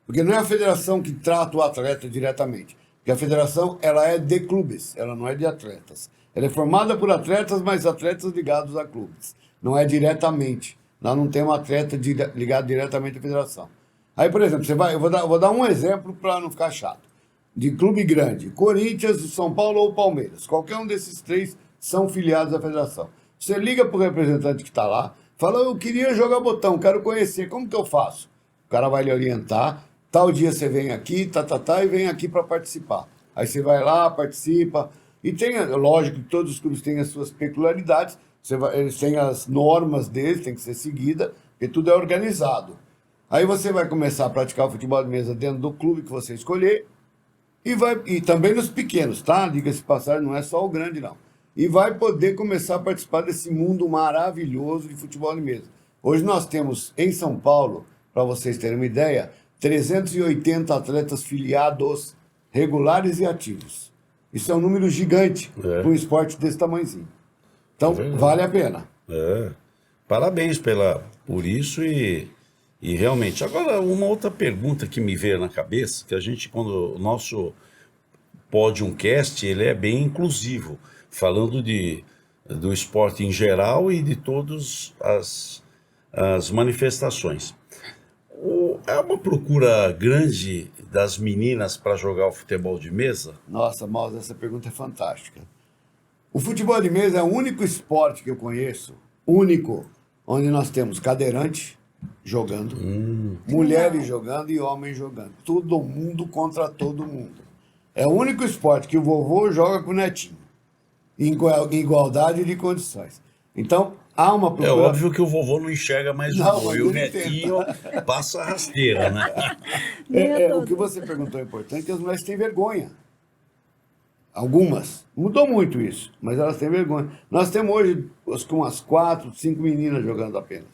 Porque não é a federação que trata o atleta diretamente. Porque a federação ela é de clubes, ela não é de atletas. Ela é formada por atletas, mas atletas ligados a clubes. Não é diretamente. Nós não temos atleta ligado diretamente à federação. Aí, por exemplo, eu vou dar um exemplo para não ficar chato. De clube grande, Corinthians, São Paulo ou Palmeiras. Qualquer um desses três são filiados à federação. Você liga para o representante que está lá, fala, eu queria jogar botão, quero conhecer, como que eu faço? O cara vai lhe orientar, tal dia você vem aqui, e vem aqui para participar. Aí você vai lá, participa, e tem, lógico que todos os clubes têm as suas peculiaridades, eles têm as normas deles, tem que ser seguida, porque tudo é organizado. Aí você vai começar a praticar o futebol de mesa dentro do clube que você escolher, e também nos pequenos, tá? Diga-se de passagem, não é só o grande, não. E vai poder começar a participar desse mundo maravilhoso de futebol de mesa. Hoje nós temos, em São Paulo, para vocês terem uma ideia, 380 atletas filiados, regulares e ativos. Isso é um número gigante para um esporte desse tamanhozinho. Então, vale a pena. Parabéns por isso e realmente. Agora, uma outra pergunta que me veio na cabeça, que a gente, quando o nosso Podiumcast, ele é bem inclusivo, falando do esporte em geral e de todas as manifestações. É uma procura grande das meninas para jogar o futebol de mesa? Nossa, Maus, essa pergunta é fantástica. O futebol de mesa é o único esporte que eu conheço, onde nós temos cadeirante jogando, mulheres jogando e homens jogando. Todo mundo contra todo mundo. É o único esporte que o vovô joga com o netinho, em igualdade de condições. Então, há uma procura... É óbvio que o vovô não enxerga mais Não, o vô, mas e o ele netinho passa a rasteira, né? O que você perguntou é importante, que as mulheres têm vergonha. Algumas. Mudou muito isso, mas elas têm vergonha. Nós temos hoje com umas 4, 5 meninas jogando apenas.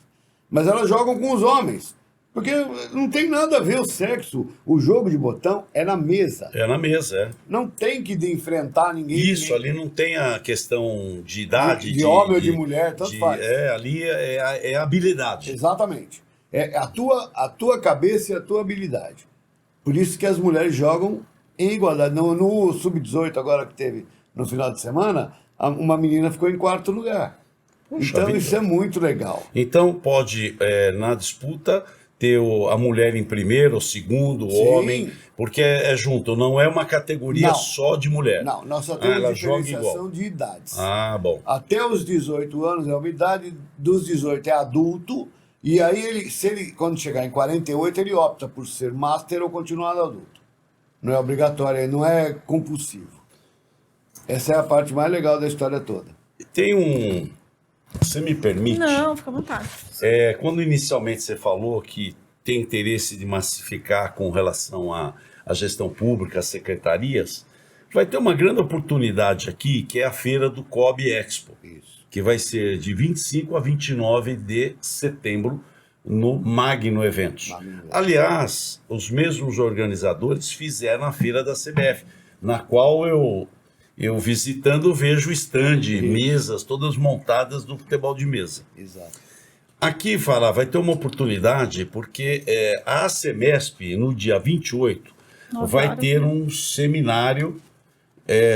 Mas elas jogam com os homens. Porque não tem nada a ver o sexo. O jogo de botão é na mesa. É na mesa, é. Não tem que enfrentar ninguém. Isso, ali não tem a questão de idade. De homem ou de mulher, tanto faz. Ali é habilidade. Exatamente. É a tua cabeça e a tua habilidade. Por isso que as mulheres jogam em igualdade. No Sub-18 agora que teve no final de semana, uma menina ficou em 4º lugar. Puxa Então vida. isso é muito legal. Então pode, na disputa, ter a mulher em primeiro, o segundo, o Sim. homem, porque é junto, não é uma categoria Não. só de mulher. Não, nós só ela temos joga diferenciação igual. de idades. Ah, bom. Até os 18 anos é uma idade, dos 18 é adulto, e aí quando chegar em 48, ele opta por ser master ou continuado adulto. Não é obrigatório, não é compulsivo. Essa é a parte mais legal da história toda. Tem um... Você me permite? Não, fica à vontade. Quando inicialmente você falou que tem interesse de massificar com relação à gestão pública, às secretarias, vai ter uma grande oportunidade aqui, que é a feira do COB Expo, Isso. que vai ser de 25 a 29 de setembro no Magno Eventos. Magno. Aliás, os mesmos organizadores fizeram a feira da CBF, na qual eu visitando vejo stand, mesas todas montadas do futebol de mesa. Exato. Aqui, vai ter uma oportunidade, porque a ACMESP, no dia 28, vai ter um seminário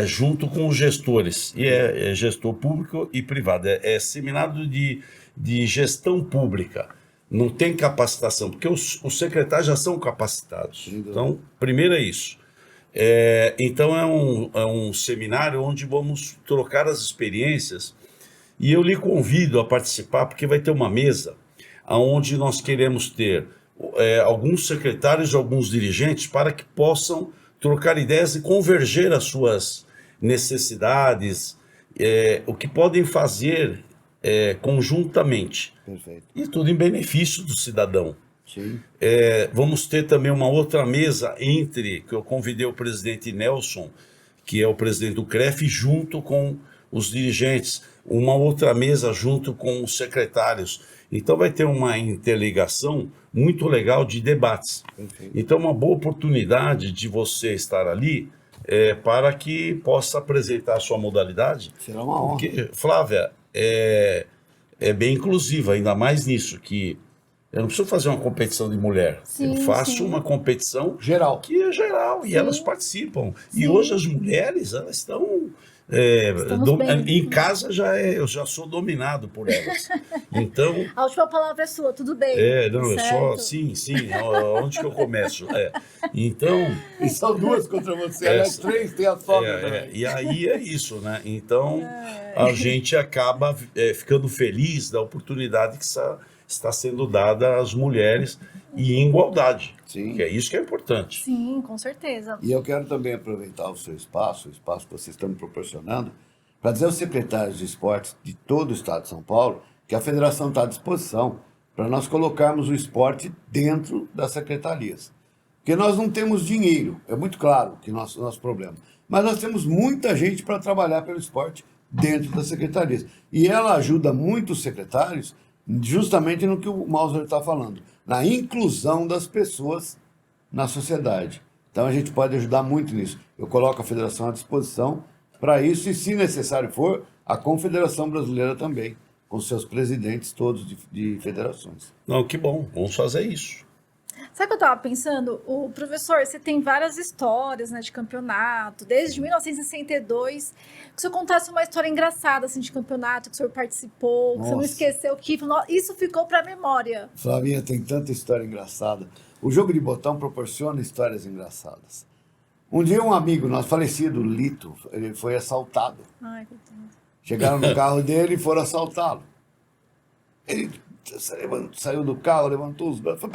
junto com os gestores, e é gestor público e privado, é seminário de gestão pública, não tem capacitação, porque os secretários já são capacitados. Então, primeiro é isso. Então é um seminário onde vamos trocar as experiências e eu lhe convido a participar porque vai ter uma mesa onde nós queremos ter alguns secretários, alguns dirigentes para que possam trocar ideias e converger as suas necessidades, o que podem fazer conjuntamente. Perfeito. E tudo em benefício do cidadão. Sim. Vamos ter também uma outra mesa que eu convidei o presidente Nelson, que é o presidente do CREF, junto com os dirigentes, uma outra mesa junto com os secretários. Então vai ter uma interligação muito legal de debates. Perfeito. Então uma boa oportunidade de você estar ali para que possa apresentar a sua modalidade. Será uma honra. Porque, Flávia, é bem inclusiva, ainda mais nisso, que eu não preciso fazer uma competição de mulher. Sim, eu faço sim. uma competição Geral. que é geral e elas participam. Sim. E hoje as mulheres, elas estão... Estamos bem. Em casa eu já sou dominado por elas. Então... A última palavra é sua, tudo bem. Não, eu certo? só... Sim. Onde que eu começo? Então... E são duas contra você, aliás, 3, tem a sogra também. E aí é isso, né? Então a gente acaba ficando feliz da oportunidade que está sendo dada às mulheres e em igualdade. Sim. Que é isso que é importante. Sim, com certeza. E eu quero também aproveitar o seu espaço, o espaço que vocês estão me proporcionando, para dizer aos secretários de esportes de todo o estado de São Paulo que a federação está à disposição para nós colocarmos o esporte dentro das secretarias. Porque nós não temos dinheiro, é muito claro que nosso problema, mas nós temos muita gente para trabalhar pelo esporte dentro das secretarias. E ela ajuda muito os secretários justamente no que o Mauser está falando, na inclusão das pessoas na sociedade. Então a gente pode ajudar muito nisso. Eu coloco a federação à disposição para isso e, se necessário for, a Confederação Brasileira também, com seus presidentes todos de federações. Não, que bom, vamos fazer isso. Sabe o que eu estava pensando? O professor, você tem várias histórias, né, de campeonato, desde 1962. Que o senhor contasse uma história engraçada assim, de campeonato que o senhor participou, que você não Nossa. esqueceu, que isso ficou para a memória. Flavinha, tem tanta história engraçada. O jogo de botão proporciona histórias engraçadas. Um dia um amigo nosso, falecido, Lito, ele foi assaltado. Ai, coitado. Chegaram no carro dele e foram assaltá-lo. Ele saiu do carro, levantou os braços,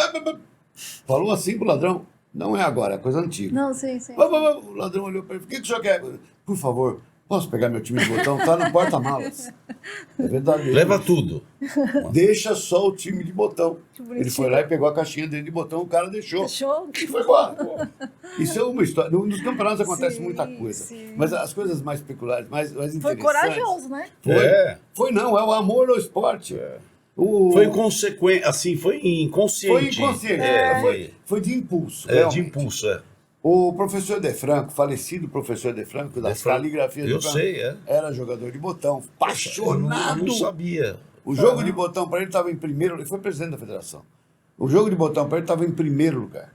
falou assim pro ladrão: não é agora, é coisa antiga. Não, sim. O ladrão olhou para ele: o que o senhor quer? Por favor, posso pegar meu time de botão? Tá no porta-malas. É verdade. Leva tudo. Deixa só o time de botão. Que bonitinho. Ele foi lá e pegou a caixinha dele de botão, o cara deixou. Fechou? E foi embora. Isso é uma história. Nos campeonatos acontece Sim, muita coisa. sim. Mas as coisas mais peculiares, mais interessantes. Foi corajoso, né? Foi não, é o amor ao esporte. Foi consequente, assim, foi inconsciente. Foi inconsciente, foi de impulso. De realmente. impulso, é. O professor De Franco, falecido professor De Franco, das caligrafias Eu de Franco, sei, era jogador de botão, Eu apaixonado. não sabia. O jogo de botão para ele estava em primeiro, ele foi presidente da federação. O jogo de botão para ele estava em primeiro lugar.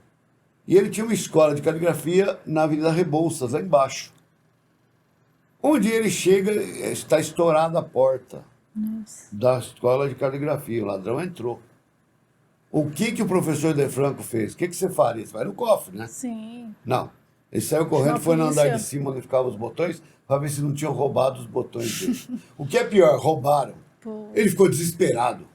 E ele tinha uma escola de caligrafia na Avenida Rebouças, lá embaixo. Um dia ele chega, está estourada a porta da escola de caligrafia. O ladrão entrou. O que o professor De Franco fez? O que você faria? Você vai no cofre, né? Sim. Não. Ele saiu correndo, foi no andar de cima onde ficavam os botões, para ver se não tinham roubado os botões dele. O que é pior, roubaram. Pô. Ele ficou desesperado.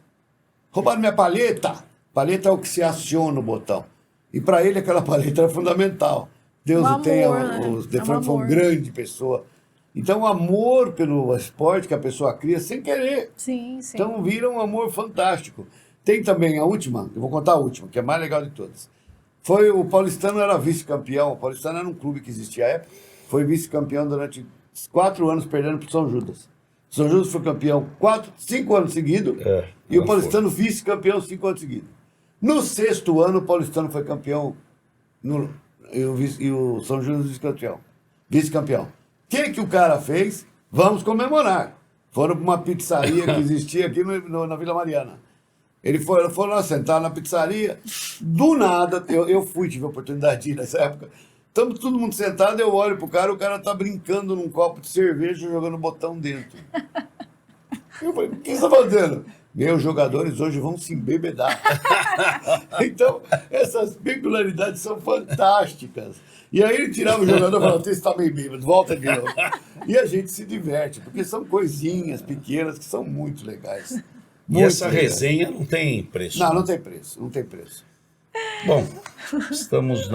Roubaram minha palheta. Palheta é o que se aciona o botão. E para ele aquela palheta era fundamental. Deus O o tenha, amor, né? o De É um Franco foi uma amor. grande pessoa. Então o amor pelo esporte que a pessoa cria sem querer. Sim, sim. Então vira um amor fantástico. Tem também a última, eu vou contar a última, que é a mais legal de todas. Foi o Paulistano era vice-campeão, o Paulistano era um clube que existia à época, foi vice-campeão durante 4 anos perdendo para o São Judas. O São Judas foi campeão 5 anos seguidos e o Paulistano vice-campeão 5 anos seguidos. No 6º ano, o Paulistano foi campeão e o São Judas vice-campeão. Vice-campeão. O que o cara fez? Vamos comemorar. Foram para uma pizzaria que existia aqui na Vila Mariana. Ele foi lá sentar na pizzaria. Do nada, eu tive a oportunidade de ir nessa época. Estamos todo mundo sentado, eu olho pro cara, o cara tá brincando num copo de cerveja jogando botão dentro. Eu falei, o que você está fazendo? Meus jogadores hoje vão se embebedar. Então, essas peculiaridades são fantásticas. E aí ele tirava o jogador e falava, você está meio bêbado, volta de novo. E a gente se diverte, porque são coisinhas pequenas que são muito legais. E Muito essa legais. resenha não tem preço. Não tem preço, não tem preço. Bom, estamos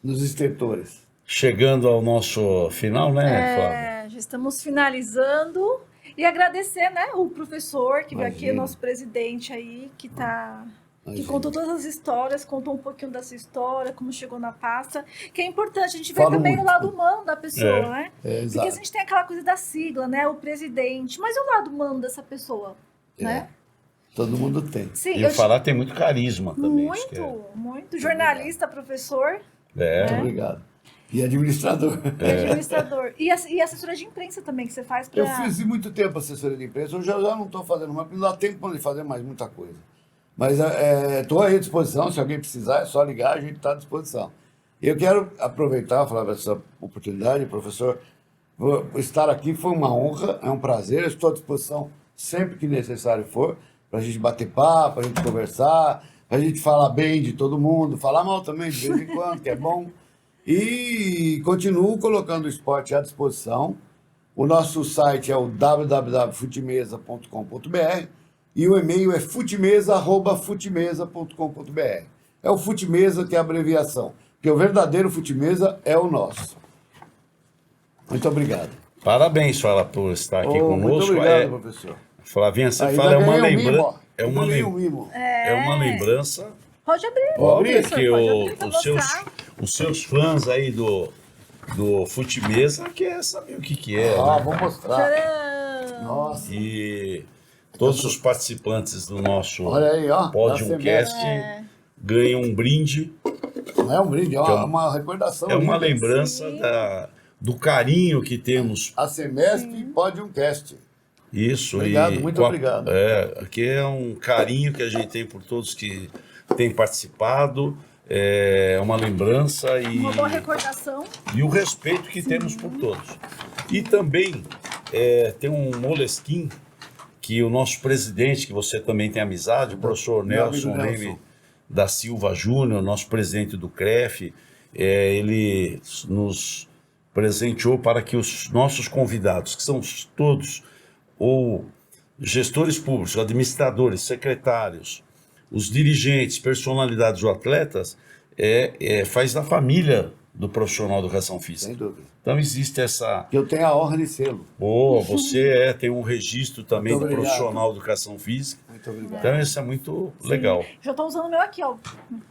Nos extentores. chegando ao nosso final, né, Flávia? Já estamos finalizando. E agradecer, né, o professor que veio aqui, o Imagina. nosso presidente aí, que Imagina. contou todas as histórias, contou um pouquinho dessa história, como chegou na pasta, que é importante a gente ver Falo também muito. o lado humano da pessoa, né? É, Porque exato. a gente tem aquela coisa da sigla, né, o presidente, mas e o lado humano dessa pessoa, né? Todo mundo tem. Sim, E o Fará tem muito carisma também. isso que muito. Jornalista, professor, Muito obrigado. E administrador. administrador. E assessora de imprensa também, que você faz para... Eu fiz muito tempo assessoria de imprensa, eu já não estou fazendo mais, porque não dá tempo de fazer mais muita coisa. Mas estou aí à disposição, se alguém precisar, é só ligar, a gente está à disposição. Eu quero aproveitar, falar dessa oportunidade, professor, estar aqui foi uma honra, é um prazer, eu estou à disposição sempre que necessário for, para a gente bater papo, para a gente conversar, para a gente falar bem de todo mundo, falar mal também de vez em quando, que é bom. E continuo colocando o esporte à disposição. O nosso site é o www.futimesa.com.br e o e-mail é futimesa@futimesa.com.br. É o Futimesa que é a abreviação, porque o verdadeiro Futimesa é o nosso. Muito obrigado. Parabéns, Fala, por estar aqui Muito conosco. obrigado, professor. Flavinha, você Ainda fala, é uma ganhei um mimo, lembrança. ó. Ainda ganhei um mimo. É uma lembrança. Pode abrir. Pode abrir, professor, Que pode abrir pra os mostrar. seus fãs aí do Futimesa quer saber o que é. Ah, Né? vou mostrar. Tcharam! Nossa. E todos os participantes do nosso Olha aí, ó. Podiumcast ganham um brinde. Não é um brinde, é uma recordação. É uma linda. lembrança do carinho que temos. A Semesp Podiumcast. Isso. Obrigado, muito obrigado. Aqui é um carinho que a gente tem por todos que têm participado. É uma lembrança Uma boa recordação. e o respeito que temos por todos. E também tem um molesquim que o nosso presidente, que você também tem amizade, o professor Meu amigo Nelson Nelson. Leme da Silva Júnior, nosso presidente do CREF, ele nos presenteou para que os nossos convidados, que são todos ou gestores públicos, administradores, secretários, os dirigentes, personalidades ou atletas, faz da família do profissional de educação física. Sem dúvida. Então existe essa... Que eu tenho a honra de sê-lo. Pô, você tem um registro também Muito do obrigado. profissional de educação física. Muito obrigado. Então isso é muito legal. Já tô usando o meu aqui, ó.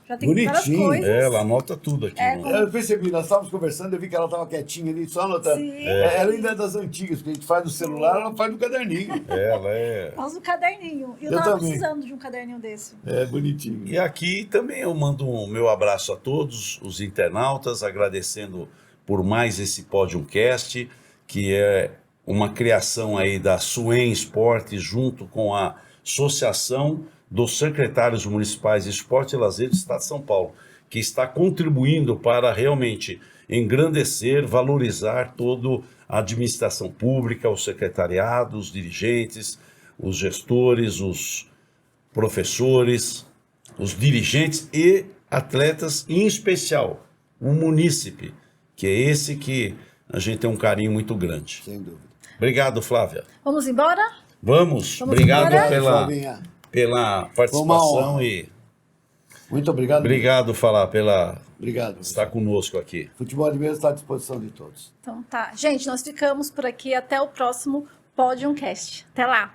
Já tem várias Bonitinho. coisas. Ela anota tudo aqui. É, no- Eu percebi, nós estávamos conversando, eu vi que ela estava quietinha ali, só anotando. Sim. Ela ainda é das antigas, porque a gente faz no celular, ela faz no caderninho. Ela é... Usa o caderninho. E eu Eu tava também. precisando de um caderninho desse. É bonitinho. E aqui também eu mando o meu abraço a todos os internautas, agradecendo por mais esse Podiumcast, que é uma criação aí da Suen Esporte junto com a Associação dos Secretários Municipais de Esporte e Lazer do Estado de São Paulo, que está contribuindo para realmente engrandecer, valorizar toda a administração pública, os secretariados, os dirigentes, os gestores, os professores, os dirigentes e atletas, em especial o munícipe, que é esse que a gente tem um carinho muito grande. Sem dúvida. Obrigado, Flávia. Vamos embora? Vamos. Vamos Obrigado embora? Flavinha, pela uma participação honra. e muito obrigado. obrigado, Falar, pela Obrigado. estar conosco aqui. Futebol de mesa está à disposição de todos. Então tá. Gente, nós ficamos por aqui. Até o próximo Podiumcast. Até lá.